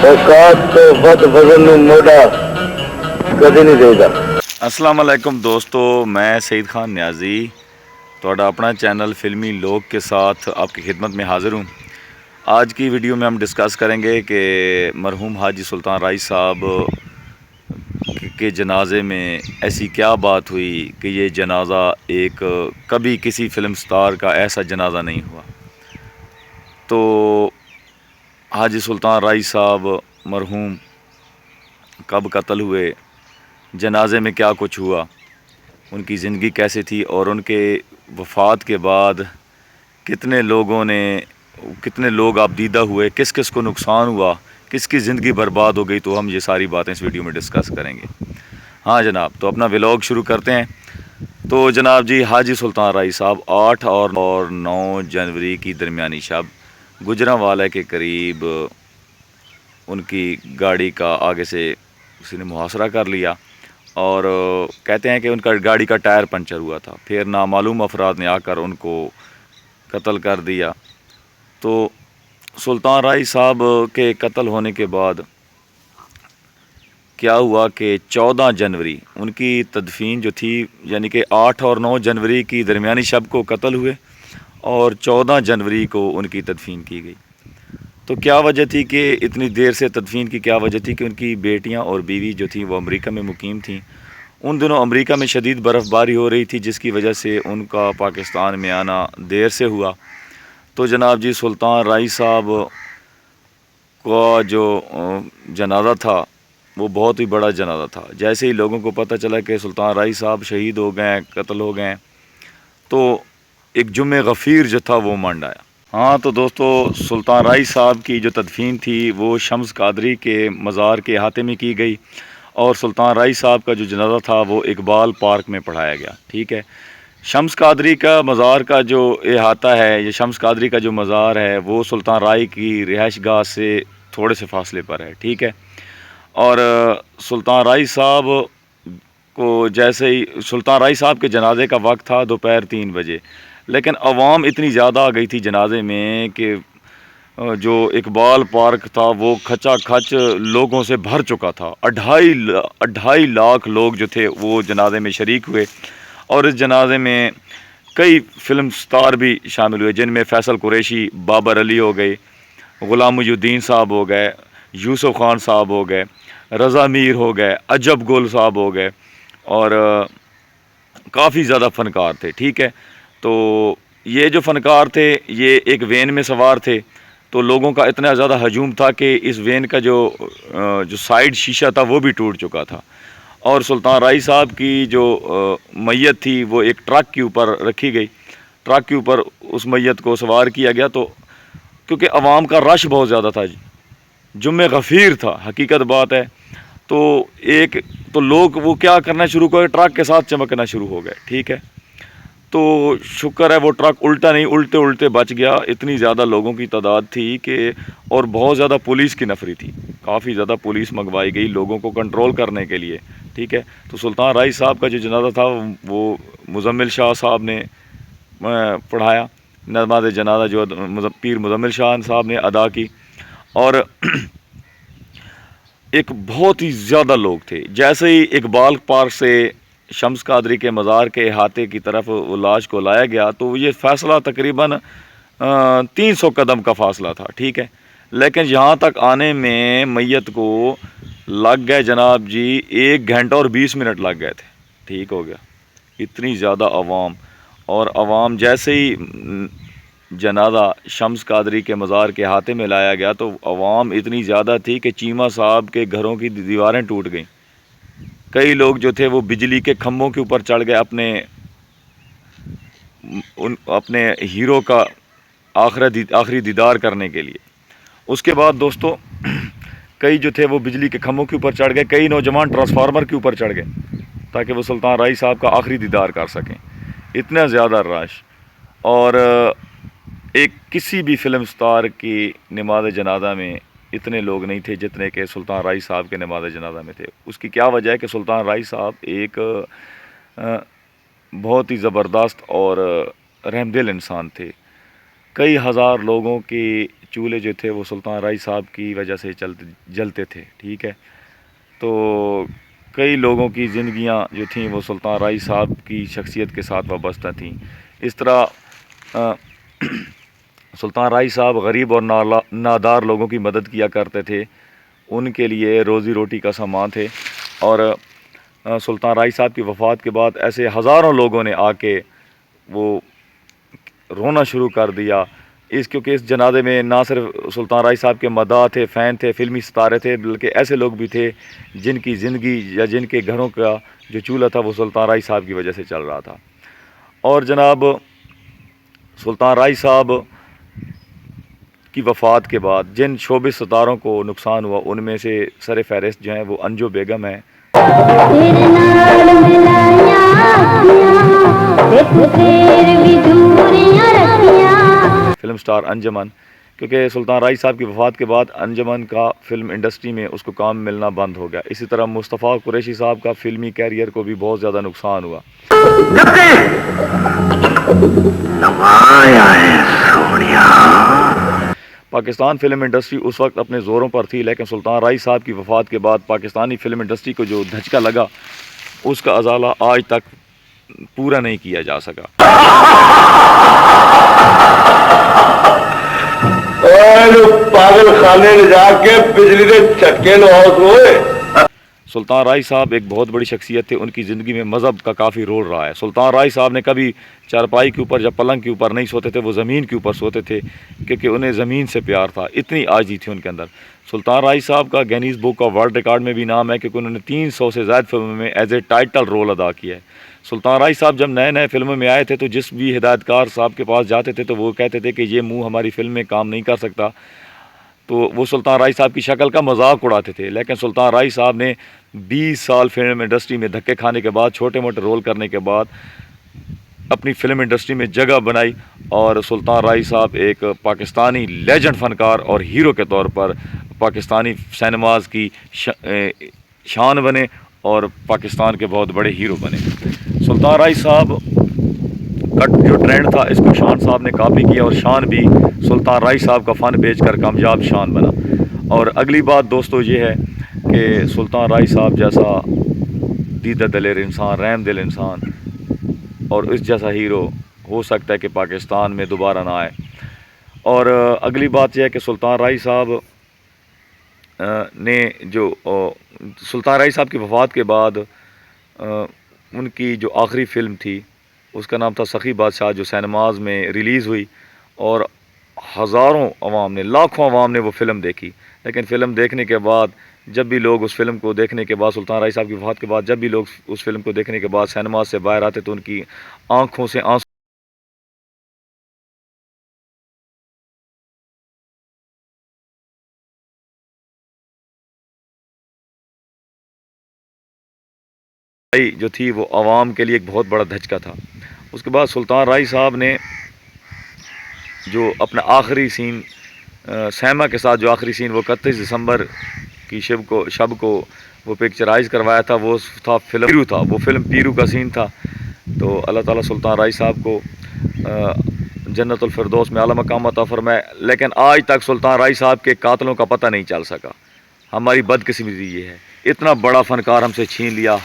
औकात तो वध वजन नूं मोड़ा कदे नहीं देगा। अस्सलाम वालेकुम दोस्तों, मैं सईद खान न्याजी ਤੁਹਾਡਾ अपना चैनल फिल्मी लोग के साथ आपकी खिदमत में हाज़िर हूँ। आज की वीडियो में हम डिस्कस करेंगे कि मरहूम हाजी सुल्तान राई साहब के जनाजे में ऐसी क्या बात हुई कि ये जनाजा एक कभी किसी फिल्म स्टार का ऐसा जनाजा नहीं हुआ। तो हाजी सुल्तान राई साहब मरहूम कब कत्ल हुए, जनाजे में क्या कुछ हुआ, उनकी ज़िंदगी कैसे थी और उनके वफ़ात के बाद कितने लोग आबदीदा हुए, किस किस को नुकसान हुआ, किसकी ज़िंदगी बर्बाद हो गई। तो हम ये सारी बातें इस वीडियो में डिस्कस करेंगे। हाँ जनाब, तो अपना व्लॉग शुरू करते हैं। तो जनाब जी, हाजी सुल्तान राई साहब 8 और 9 जनवरी की दरमियानी शब गुजरांवाला के करीब उनकी गाड़ी का आगे से किसी ने मुहासरा कर लिया और कहते हैं कि उनका गाड़ी का टायर पंचर हुआ था। फिर नामालूम अफराद ने आकर उनको कत्ल कर दिया। तो सुल्तान राई साहब के कत्ल होने के बाद क्या हुआ कि 14 जनवरी उनकी तदफीन जो थी, यानी कि 8 और 9 जनवरी की दरमियानी शब को कत्ल हुए और 14 जनवरी को उनकी तदफीन की गई। तो क्या वजह थी कि इतनी देर से तदफीन की क्या वजह थी कि उनकी बेटियां और बीवी जो थी वो अमेरिका में मुकीम थीं। उन दिनों अमेरिका में शदीद बर्फ़बारी हो रही थी, जिसकी वजह से उनका पाकिस्तान में आना देर से हुआ। तो जनाब जी, सुल्तान राई साहब का जो जनाजा था वो बहुत ही बड़ा जनाजा था। जैसे ही लोगों को पता चला कि सुल्तान राई साहब शहीद हो गए, कत्ल हो गए, तो एक जुम्मे गफ़ीर जो था वो मंड आया। हाँ तो दोस्तों, सुल्तान राई साहब की जो तदफीन थी वो शम्स कादरी के मज़ार के अहाते में की गई और सुल्तान राई साहब का जो जनाजा था वो इकबाल पार्क में पढ़ाया गया। ठीक है, शम्स कादरी का मज़ार का जो अहाता है, ये शम्स कादरी का जो मज़ार है वो सुल्तान राई की रिहाइश गाह से थोड़े से फासले पर है। ठीक है, और सुल्तान राई साहब को जैसे ही सुल्तान राई साहब के जनाजे का वक्त था दोपहर 3 बजे, लेकिन अवाम इतनी ज़्यादा आ गई थी जनाजे में कि जो इकबाल पार्क था वो खचा खच लोगों से भर चुका था। 2.5 लाख लोग जो थे वो जनाजे में शरीक हुए और इस जनाजे में कई फिल्म स्टार भी शामिल हुए, जिनमें फैसल कुरैशी, बाबर अली हो गए, ग़ुलाम मुहिउद्दीन साहब हो गए, यूसुफ खान साहब हो गए, रज़ा मीर हो गए, अजब गुल साहब हो गए और काफ़ी ज़्यादा फ़नकार थे। ठीक है, तो ये जो फ़नकार थे ये एक वैन में सवार थे। तो लोगों का इतना ज़्यादा हजूम था कि इस वैन का जो साइड शीशा था वो भी टूट चुका था और सुल्तान राई साहब की जो मैयत थी वो एक ट्रक के ऊपर रखी गई। ट्रक के ऊपर उस मैयत को सवार किया गया। तो क्योंकि अवाम का रश बहुत ज़्यादा था, जुम्मे गफ़ीर था, हकीकत बात है। तो लोग वो क्या करना शुरू कर, ट्रक के साथ चमकना शुरू हो गए। ठीक है, तो शुक्र है वो ट्रक उल्टा नहीं, उल्टे उल्टे बच गया। इतनी ज़्यादा लोगों की तादाद थी कि और बहुत ज़्यादा पुलिस की नफरी थी, काफ़ी ज़्यादा पुलिस मंगवाई गई लोगों को कंट्रोल करने के लिए। ठीक है, तो सुल्तान राई साहब का जो जनाजा था वो मुज़म्मिल शाह साहब ने पढ़ाया। नमाज़ जनाजा जो पीर मुज़म्मिल शाह साहब ने अदा की और एक बहुत ही ज़्यादा लोग थे। जैसे ही इकबाल पार्क से शम्स कादरी के मज़ार के अहाते की तरफ वो लाश को लाया गया तो ये फ़ासला तकरीबन 300 कदम का फ़ासला था। ठीक है, लेकिन यहाँ तक आने में मैयत को लग गए जनाब जी 1 घंटा और 20 मिनट लग गए थे। ठीक हो गया, इतनी ज़्यादा अवाम। और अवाम जैसे ही जनाजा शम्स कादरी के मज़ार के अहाते में लाया गया तो अवाम इतनी ज़्यादा थी कि चीमा साहब के घरों की दीवारें टूट गईं। कई लोग जो थे वो बिजली के खंभों के ऊपर चढ़ गए अपने हीरो का आखिरी दीदार करने के लिए। उसके बाद दोस्तों कई जो थे वो बिजली के खंभों के ऊपर चढ़ गए, कई नौजवान ट्रांसफार्मर के ऊपर चढ़ गए ताकि वो सुल्तान राई साहब का आखिरी दीदार कर सकें। इतना ज़्यादा रश और एक किसी भी फिल्म स्टार की नमाज जनाजा में इतने लोग नहीं थे जितने के सुल्तान राई साहब के नमाज जनाजा में थे। उसकी क्या वजह है कि सुल्तान राई साहब एक बहुत ही ज़बरदस्त और रहमदिल इंसान थे। कई हज़ार लोगों की چولہے جو تھے وہ سلطان رائی صاحب کی وجہ سے جلتے تھے، ٹھیک ہے. تو کئی لوگوں کی زندگیاں جو تھیں وہ سلطان رائی صاحب کی شخصیت کے ساتھ وابستہ تھیں. اس طرح سلطان رائی صاحب غریب اور نادار لوگوں کی مدد کیا کرتے تھے، ان کے لیے روزی روٹی کا سامان تھے. اور سلطان رائی صاحب کی وفات کے بعد ایسے ہزاروں لوگوں نے آ کے وہ رونا شروع کر دیا کیونکہ اس جنازے میں نہ صرف سلطان رائی صاحب کے مداح تھے، فین تھے، فلمی ستارے تھے، بلکہ ایسے لوگ بھی تھے جن کی زندگی یا جن کے گھروں کا جو چولہا تھا وہ سلطان رائی صاحب کی وجہ سے چل رہا تھا. اور جناب سلطان رائی صاحب کی وفات کے بعد جن شعبے ستاروں کو نقصان ہوا ان میں سے سر فہرست جو ہیں وہ انجو بیگم ہیں، فلم سٹار انجمن، کیونکہ سلطان رائی صاحب کی وفات کے بعد انجمن کا فلم انڈسٹری میں اس کو کام ملنا بند ہو گیا. اسی طرح مصطفیٰ قریشی صاحب کا فلمی کیریئر کو بھی بہت زیادہ نقصان ہوا. پاکستان فلم انڈسٹری اس وقت اپنے زوروں پر تھی، لیکن سلطان رائی صاحب کی وفات کے بعد پاکستانی فلم انڈسٹری کو جو دھچکا لگا اس کا ازالہ آج تک پورا نہیں کیا جا سکا. پاگل خانے لے جا کے بجلی کے جھٹکے لاؤ ہوئے. سلطان رائی صاحب ایک بہت بڑی شخصیت تھے، ان کی زندگی میں مذہب کا کافی رول رہا ہے. سلطان رائی صاحب نے کبھی چارپائی کے اوپر یا پلنگ کے اوپر نہیں سوتے تھے، وہ زمین کے اوپر سوتے تھے کیونکہ انہیں زمین سے پیار تھا، اتنی عاجزی تھی ان کے اندر. سلطان رائی صاحب کا Guinness book of world record میں بھی نام ہے کیونکہ انہوں نے 300 سے زائد فلموں میں ایز اے ٹائٹل رول ادا کیا ہے. سلطان رائی صاحب جب نئے نئے فلموں میں آئے تھے تو جس بھی ہدایت کار صاحب کے پاس جاتے تھے تو وہ کہتے تھے کہ یہ منہ ہماری فلم میں کام نہیں کر سکتا، تو وہ سلطان رائی صاحب کی شکل کا مذاق اڑاتے تھے. لیکن سلطان رائی صاحب نے 20 سال فلم انڈسٹری میں دھکے کھانے کے بعد، چھوٹے موٹے رول کرنے کے بعد اپنی فلم انڈسٹری میں جگہ بنائی، اور سلطان رائی صاحب ایک پاکستانی لیجنڈ فنکار اور ہیرو کے طور پر پاکستانی سینماز کی شان بنے اور پاکستان کے بہت بڑے ہیرو بنے. سلطان رائی صاحب کا جو ٹرینڈ تھا اس کو شان صاحب نے کاپی کیا، اور شان بھی سلطان رائی صاحب کا فن بیچ کر کامیاب شان بنا. اور اگلی بات دوستو یہ ہے کہ سلطان رائی صاحب جیسا دیدہ دلیر انسان، رحم دل انسان اور اس جیسا ہیرو ہو سکتا ہے کہ پاکستان میں دوبارہ نہ آئے. اور اگلی بات یہ ہے کہ سلطان رائی صاحب نے جو سلطان رائی صاحب کی وفات کے بعد ان کی جو آخری فلم تھی اس کا نام تھا سخی بادشاہ، جو سینماز میں ریلیز ہوئی اور ہزاروں عوام نے، لاکھوں عوام نے وہ فلم دیکھی. لیکن فلم دیکھنے کے بعد جب بھی لوگ اس فلم کو دیکھنے کے بعد، سلطان رائی صاحب کی وفات کے بعد جب بھی لوگ اس فلم کو دیکھنے کے بعد سینماز سے باہر آتے تو ان کی آنکھوں سے آنسو جو تھی وہ عوام کے لیے ایک بہت بڑا دھچکا تھا. اس کے بعد سلطان رائی صاحب نے جو اپنا آخری سین سیما کے ساتھ، جو آخری سین وہ 31 دسمبر کی شب کو وہ پکچرائز کروایا تھا، وہ تھا فلم پیرو تھا، وہ فلم پیرو کا سین تھا. تو اللہ تعالیٰ سلطان رائی صاحب کو جنت الفردوس میں اعلیٰ مقام عطا فرمائے. لیکن آج تک سلطان رائی صاحب کے قاتلوں کا پتہ نہیں چل سکا. ہماری بدقسمتی یہ ہے، اتنا بڑا فنکار ہم سے چھین لیا.